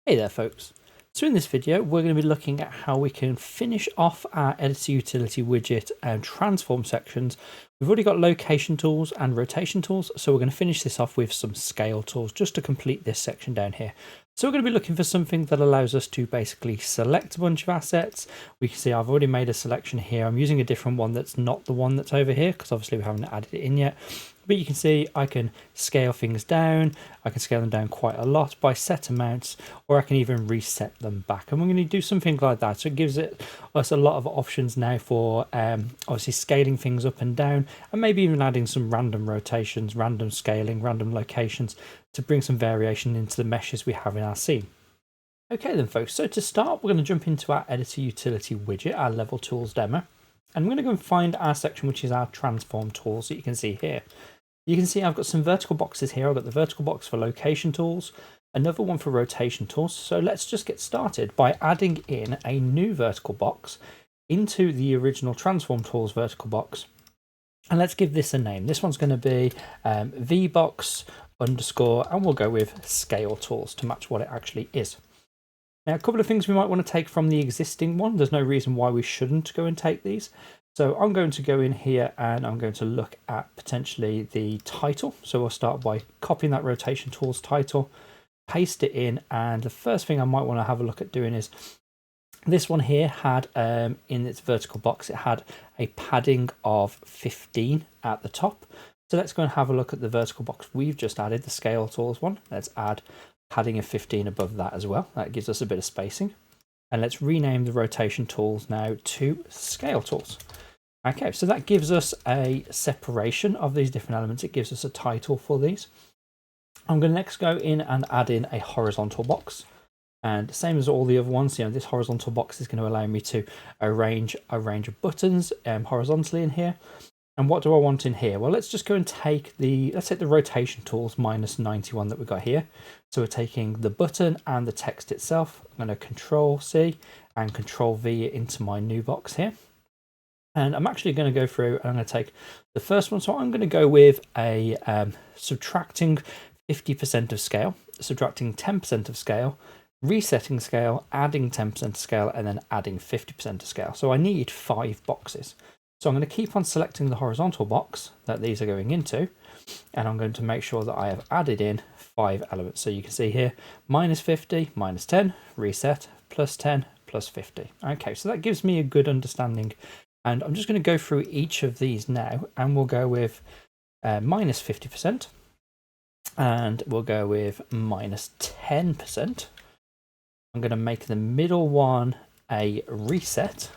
Hey there folks, so in this video we're going to be looking at how we can finish off our editor utility widget and transform sections. We've already got location tools and rotation tools, so we're going to finish this off with some scale tools just to complete this section down here. So we're going to be looking for something that allows us to basically select a bunch of assets. We can see I've already made a selection here. I'm using a different one that's not the one that's over here because obviously we haven't added it in yet. But you can see I can scale things down. I can scale them down quite a lot by set amounts, or I can even reset them back. And we're going to do something like that. So it gives us a lot of options now for obviously scaling things up and down, and maybe even adding some random rotations, random scaling, random locations to bring some variation into the meshes we have in our scene. Okay then folks, so to start we're going to jump into our editor utility widget, our level tools demo. And we're going to go and find our section which is our transform tools that you can see here. You can see I've got some vertical boxes here. I've got the vertical box for location tools, another one for rotation tools. So let's just get started by adding in a new vertical box into the original transform tools vertical box. And let's give this a name. This one's going to be vbox underscore, and we'll go with scale tools to match what it actually is. Now, a couple of things we might want to take from the existing one. There's no reason why we shouldn't go and take these. So I'm going to go in here and I'm going to look at potentially the title. So we'll start by copying that rotation tools title, paste it in. And the first thing I might want to have a look at doing is this one here had in its vertical box, it had a padding of 15 at the top. So let's go and have a look at the vertical box we've just added, the scale tools one. Let's add padding of 15 above that as well. That gives us a bit of spacing. And let's rename the rotation tools now to scale tools. Okay, so that gives us a separation of these different elements. It gives us a title for these. I'm going to next go in and add in a horizontal box. And same as all the other ones, this horizontal box is going to allow me to arrange a range of buttons horizontally in here. And what do I want in here? Well, let's just go and take let's take the rotation tools minus 91 that we've got here. So we're taking the button and the text itself. I'm going to Control C and Control V into my new box here. And I'm actually going to go through and I'm going to take the first one. So I'm going to go with a subtracting 50% of scale, subtracting 10% of scale, resetting scale, adding 10% of scale, and then adding 50% of scale. So I need 5 boxes. So I'm going to keep on selecting the horizontal box that these are going into, and I'm going to make sure that I have added in 5 elements. So you can see here, minus 50, minus 10, reset, plus 10, plus 50. Okay, so that gives me a good understanding. And I'm just going to go through each of these now, and we'll go with minus 50%, and we'll go with minus 10%. I'm going to make the middle one a reset.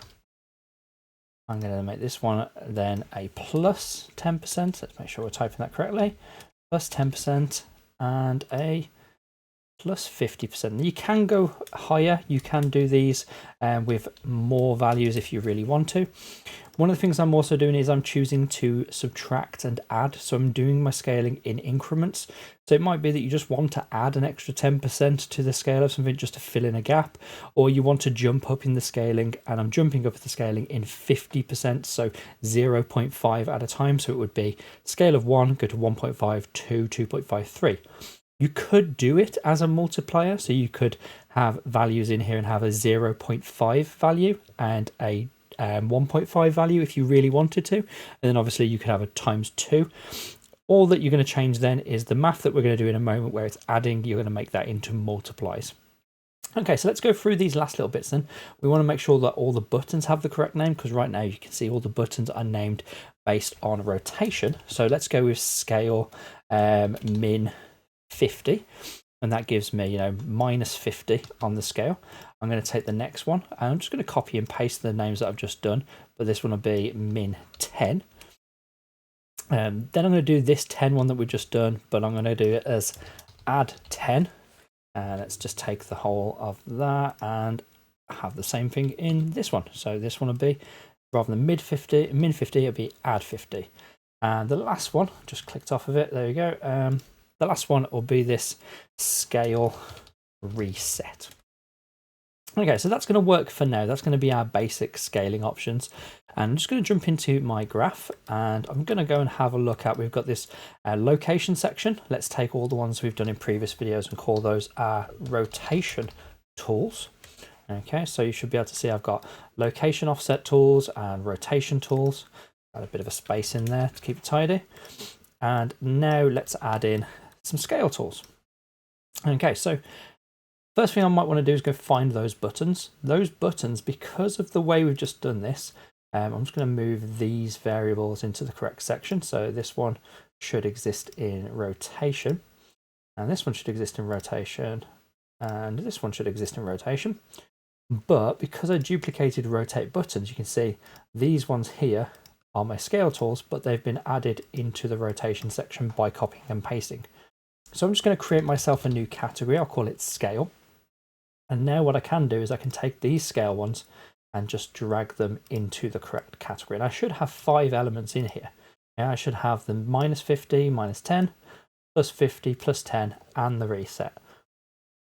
I'm going to make this one then a plus 10%. Let's make sure we're typing that correctly. Plus 10% and a plus 50%. You can go higher. You can do these with more values if you really want to. One of the things I'm also doing is I'm choosing to subtract and add. So I'm doing my scaling in increments. So it might be that you just want to add an extra 10% to the scale of something just to fill in a gap, or you want to jump up in the scaling, and I'm jumping up the scaling in 50%, so 0.5 at a time. So it would be scale of 1, go to 1.5, 2, 2.53. You could do it as a multiplier, so you could have values in here and have a 0.5 value and a 1.5 value if you really wanted to, and then obviously you could have a times 2. All that you're going to change then is the math that we're going to do in a moment, where it's adding, you're going to make that into multiplies. Okay, so let's go through these last little bits then. We want to make sure that all the buttons have the correct name, because right now you can see all the buttons are named based on rotation. So let's go with scale min 50, and that gives me minus 50 on the scale. I'm going to take the next one, and I'm just going to copy and paste the names that I've just done, but this one will be min 10. Then I'm going to do this 10 one that we've just done, but I'm going to do it as add 10. Let's just take the whole of that and have the same thing in this one. So this one will be, rather than min 50, it'll be add 50. And the last one, just clicked off of it, there you go. The last one will be this scale reset. Okay, so that's going to work for now. That's going to be our basic scaling options. And I'm just going to jump into my graph and I'm going to go and have a look at, we've got this location section. Let's take all the ones we've done in previous videos and call those our rotation tools. Okay, so you should be able to see I've got location offset tools and rotation tools. Add a bit of a space in there to keep it tidy. And now let's add in some scale tools. Okay, so first thing I might want to do is go find those buttons. Those buttons, because of the way we've just done this, I'm just going to move these variables into the correct section. So this one should exist in rotation, and this one should exist in rotation, and this one should exist in rotation. But because I duplicated rotate buttons, you can see these ones here are my scale tools, but they've been added into the rotation section by copying and pasting. So I'm just going to create myself a new category. I'll call it scale. And now what I can do is I can take these scale ones and just drag them into the correct category. And I should have 5 elements in here. Yeah, I should have the -50, -10, +50, +10, and the reset.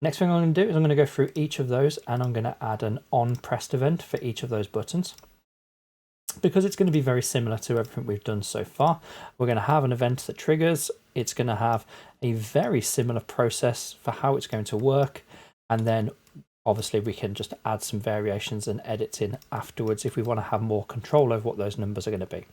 Next thing I'm going to do is I'm going to go through each of those and I'm going to add an on pressed event for each of those buttons. Because it's going to be very similar to everything we've done so far, we're going to have an event that triggers. It's going to have a very similar process for how it's going to work. And then obviously we can just add some variations and edits in afterwards if we want to have more control over what those numbers are going to be.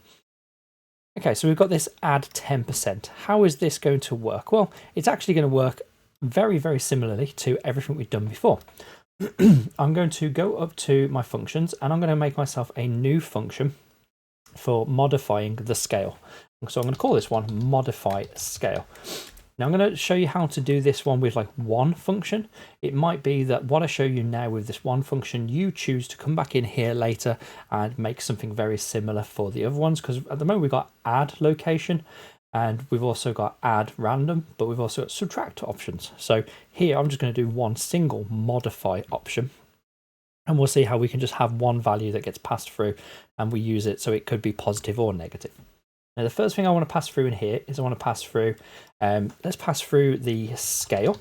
Okay, so we've got this add 10%. How is this going to work? Well, it's actually going to work very, very similarly to everything we've done before. I'm going to go up to my functions and I'm going to make myself a new function for modifying the scale. So I'm going to call this one modify scale. Now I'm going to show you how to do this one with like one function. It might be that what I show you now with this one function, you choose to come back in here later and make something very similar for the other ones, because at the moment we've got add location and we've also got add random, but we've also got subtract options. So here I'm just going to do one single modify option and we'll see how we can just have one value that gets passed through and we use it so it could be positive or negative. Now the first thing I want to pass through in here is I want to pass through, let's pass through the scale.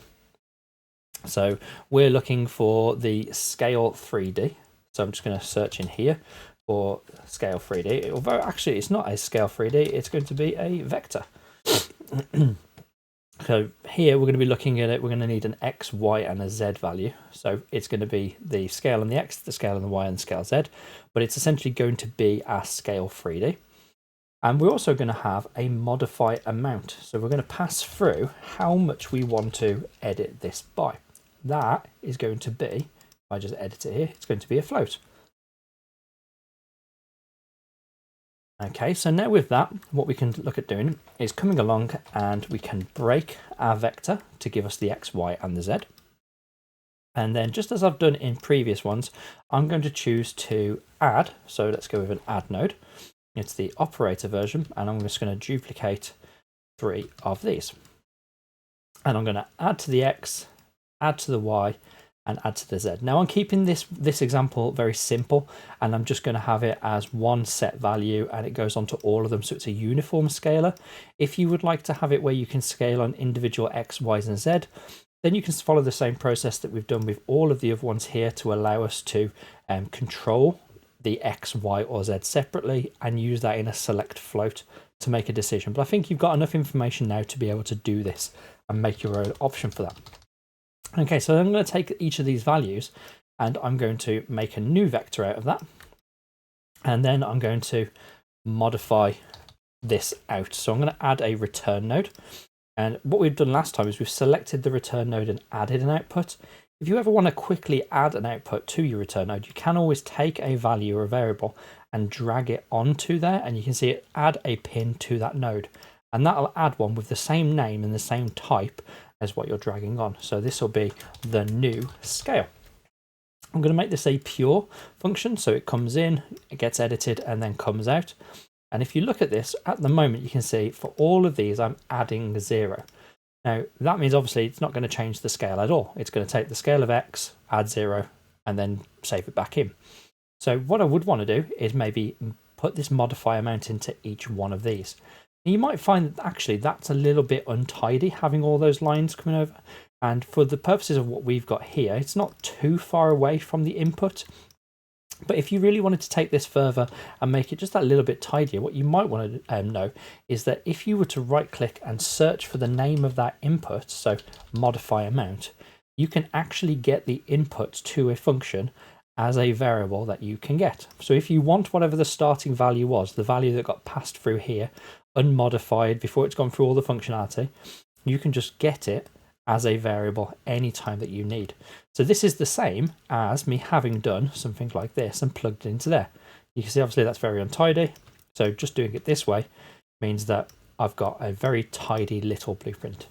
So we're looking for the scale 3D. So I'm just going to search in here for scale 3D, although actually it's not a scale 3D, it's going to be a vector. So here we're going to be looking at it, we're going to need an X, Y and a Z value. So it's going to be the scale on the X, the scale on the Y and the scale Z, but it's essentially going to be our scale 3D. And we're also going to have a modify amount. So we're going to pass through how much we want to edit this by. That is going to be, if I just edit it here, it's going to be a float. Okay, so now with that, what we can look at doing is coming along and we can break our vector to give us the X, Y and the Z. And then just as I've done in previous ones, I'm going to choose to add. So let's go with an add node. It's the operator version, and I'm just going to duplicate 3 of these. And I'm going to add to the X, add to the Y, and add to the Z. Now I'm keeping this example very simple, and I'm just going to have it as one set value, and it goes on to all of them, so it's a uniform scaler. If you would like to have it where you can scale on individual X, Ys, and Z, then you can follow the same process that we've done with all of the other ones here to allow us to control the X, Y, or Z separately and use that in a select float to make a decision. But I think you've got enough information now to be able to do this and make your own option for that. Okay, so I'm going to take each of these values and I'm going to make a new vector out of that. And then I'm going to modify this out. So I'm going to add a return node. And what we've done last time is we've selected the return node and added an output. If you ever want to quickly add an output to your return node, you can always take a value or a variable and drag it onto there. And you can see it add a pin to that node. And that'll add one with the same name and the same type as what you're dragging on. So this will be the new scale. I'm going to make this a pure function. So it comes in, it gets edited and then comes out. And if you look at this at the moment, you can see for all of these, I'm adding 0. Now that means obviously it's not going to change the scale at all. It's going to take the scale of X, add 0 and then save it back in. So what I would want to do is maybe put this modify amount into each one of these. You might find that actually that's a little bit untidy, having all those lines coming over. And for the purposes of what we've got here, it's not too far away from the input. But if you really wanted to take this further and make it just that little bit tidier, what you might want to know is that if you were to right click and search for the name of that input, so modify amount, you can actually get the input to a function as a variable that you can get. So if you want whatever the starting value was, the value that got passed through here, unmodified before it's gone through all the functionality, you can just get it as a variable anytime that you need. So this is the same as me having done something like this and plugged it into there. You can see obviously that's very untidy. So just doing it this way means that I've got a very tidy little blueprint.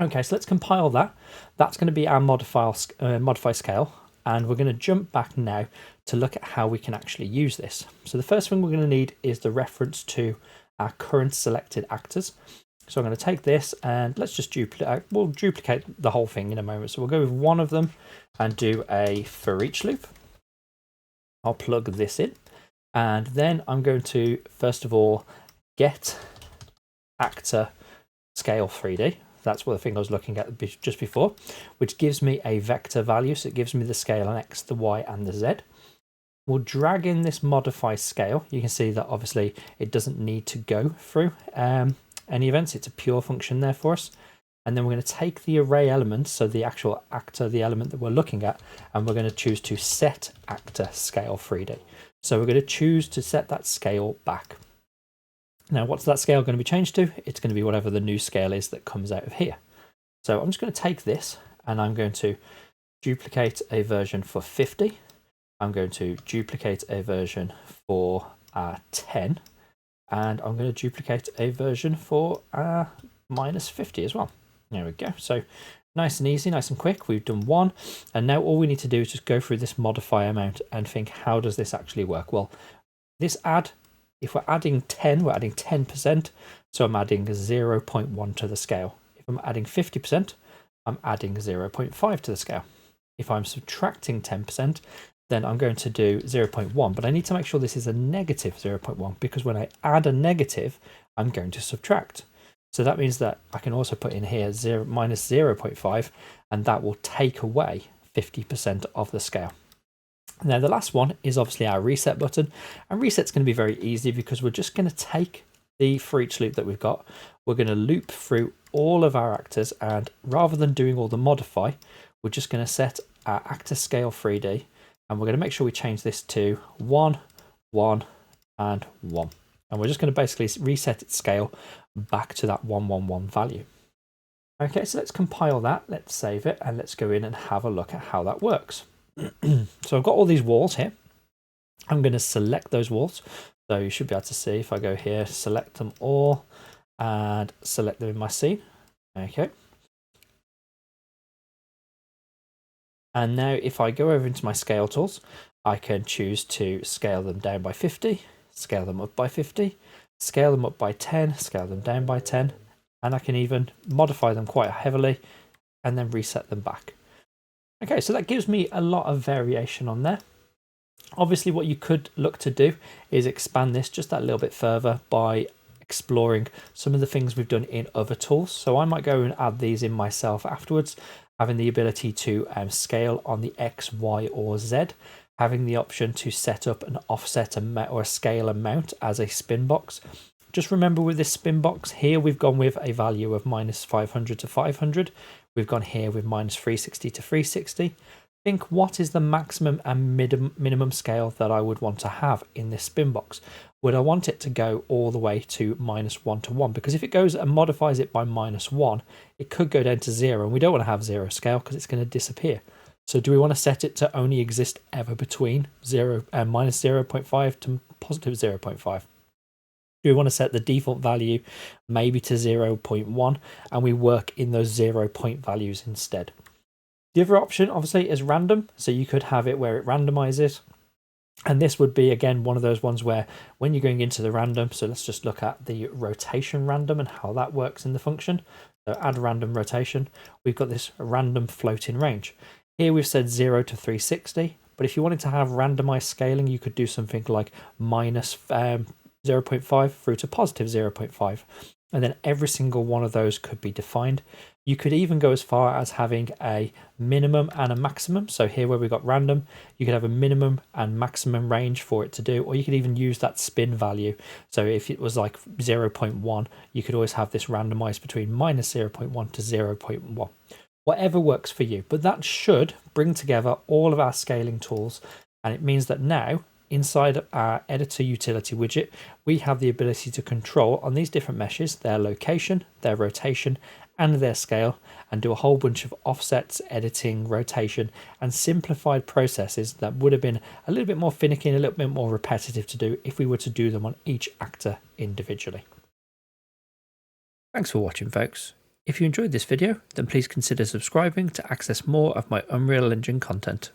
Okay, so let's compile that. That's going to be our modify scale. And we're going to jump back now to look at how we can actually use this. So the first thing we're going to need is the reference to our current selected actors. So I'm going to take this and let's just duplicate. We'll duplicate the whole thing in a moment. So we'll go with one of them and do a for each loop. I'll plug this in. And then I'm going to, first of all, get actor scale 3D. That's what the thing I was looking at just before, which gives me a vector value. So it gives me the scale on X, the Y, and the Z. We'll drag in this modify scale. You can see that obviously it doesn't need to go through any events. It's a pure function there for us. And then we're going to take the array element, so the actual actor, the element that we're looking at, and we're going to choose to set actor scale 3D. So we're going to choose to set that scale back. Now, what's that scale going to be changed to? It's going to be whatever the new scale is that comes out of here. So I'm just going to take this and I'm going to duplicate a version for 50. I'm going to duplicate a version for 10. And I'm going to duplicate a version for minus 50 as well. There we go. So nice and easy, nice and quick. We've done one. And now all we need to do is just go through this modify amount and think, how does this actually work? Well, this add, if we're adding 10, we're adding 10%. So I'm adding 0.1 to the scale. If I'm adding 50%, I'm adding 0.5 to the scale. If I'm subtracting 10%, then I'm going to do 0.1. But I need to make sure this is a negative 0.1 because when I add a negative, I'm going to subtract. So that means that I can also put in here minus 0.5, and that will take away 50% of the scale. Now, the last one is obviously our reset button, and reset's going to be very easy because we're just going to take the for each loop that we've got. We're going to loop through all of our actors, and rather than doing all the modify, we're just going to set our actor scale 3D, and we're going to make sure we change this to 1, 1, and 1. And we're just going to basically reset its scale back to that 111 value. Okay, so let's compile that, let's save it, and let's go in and have a look at how that works. So I've got all these walls here. I'm going to select those walls. So you should be able to see if I go here, select them all and select them in my scene. Okay. And now if I go over into my scale tools, I can choose to scale them down by 50, scale them up by 50, scale them up by 10, scale them down by 10, and I can even modify them quite heavily and then reset them back. Okay, so that gives me a lot of variation on there. Obviously, what you could look to do is expand this just that little bit further by exploring some of the things we've done in other tools. So I might go and add these in myself afterwards, having the ability to scale on the X, Y, or Z, having the option to set up an offset or a scale amount as a spin box. Just remember with this spin box here, we've gone with a value of minus 500 to 500. We've gone here with minus 360 to 360. Think what is the maximum and minimum scale that I would want to have in this spin box? Would I want it to go all the way to minus 1 to 1? Because if it goes and modifies it by minus 1, it could go down to 0. And we don't want to have 0 scale because it's going to disappear. So do we want to set it to only exist ever between minus 0.5 to positive 0.5? Do we want to set the default value maybe to 0.1 and we work in those 0 point values instead? The other option obviously is random. So you could have it where it randomizes. And this would be, again, one of those ones where when you're going into the random, so let's just look at the rotation random and how that works in the function. So add random rotation, we've got this random floating range. Here we've said 0 to 360, but if you wanted to have randomized scaling, you could do something like minus 0.5 through to positive 0.5. And then every single one of those could be defined. You could even go as far as having a minimum and a maximum. So here where we've got random, you could have a minimum and maximum range for it to do, or you could even use that spin value. So if it was like 0.1, you could always have this randomized between minus 0.1 to 0.1. Whatever works for you, but that should bring together all of our scaling tools. And it means that now inside our editor utility widget, we have the ability to control on these different meshes, their location, their rotation, and their scale, and do a whole bunch of offsets, editing, rotation, and simplified processes that would have been a little bit more finicky and a little bit more repetitive to do if we were to do them on each actor individually. Thanks for watching, folks. If you enjoyed this video, then please consider subscribing to access more of my Unreal Engine content.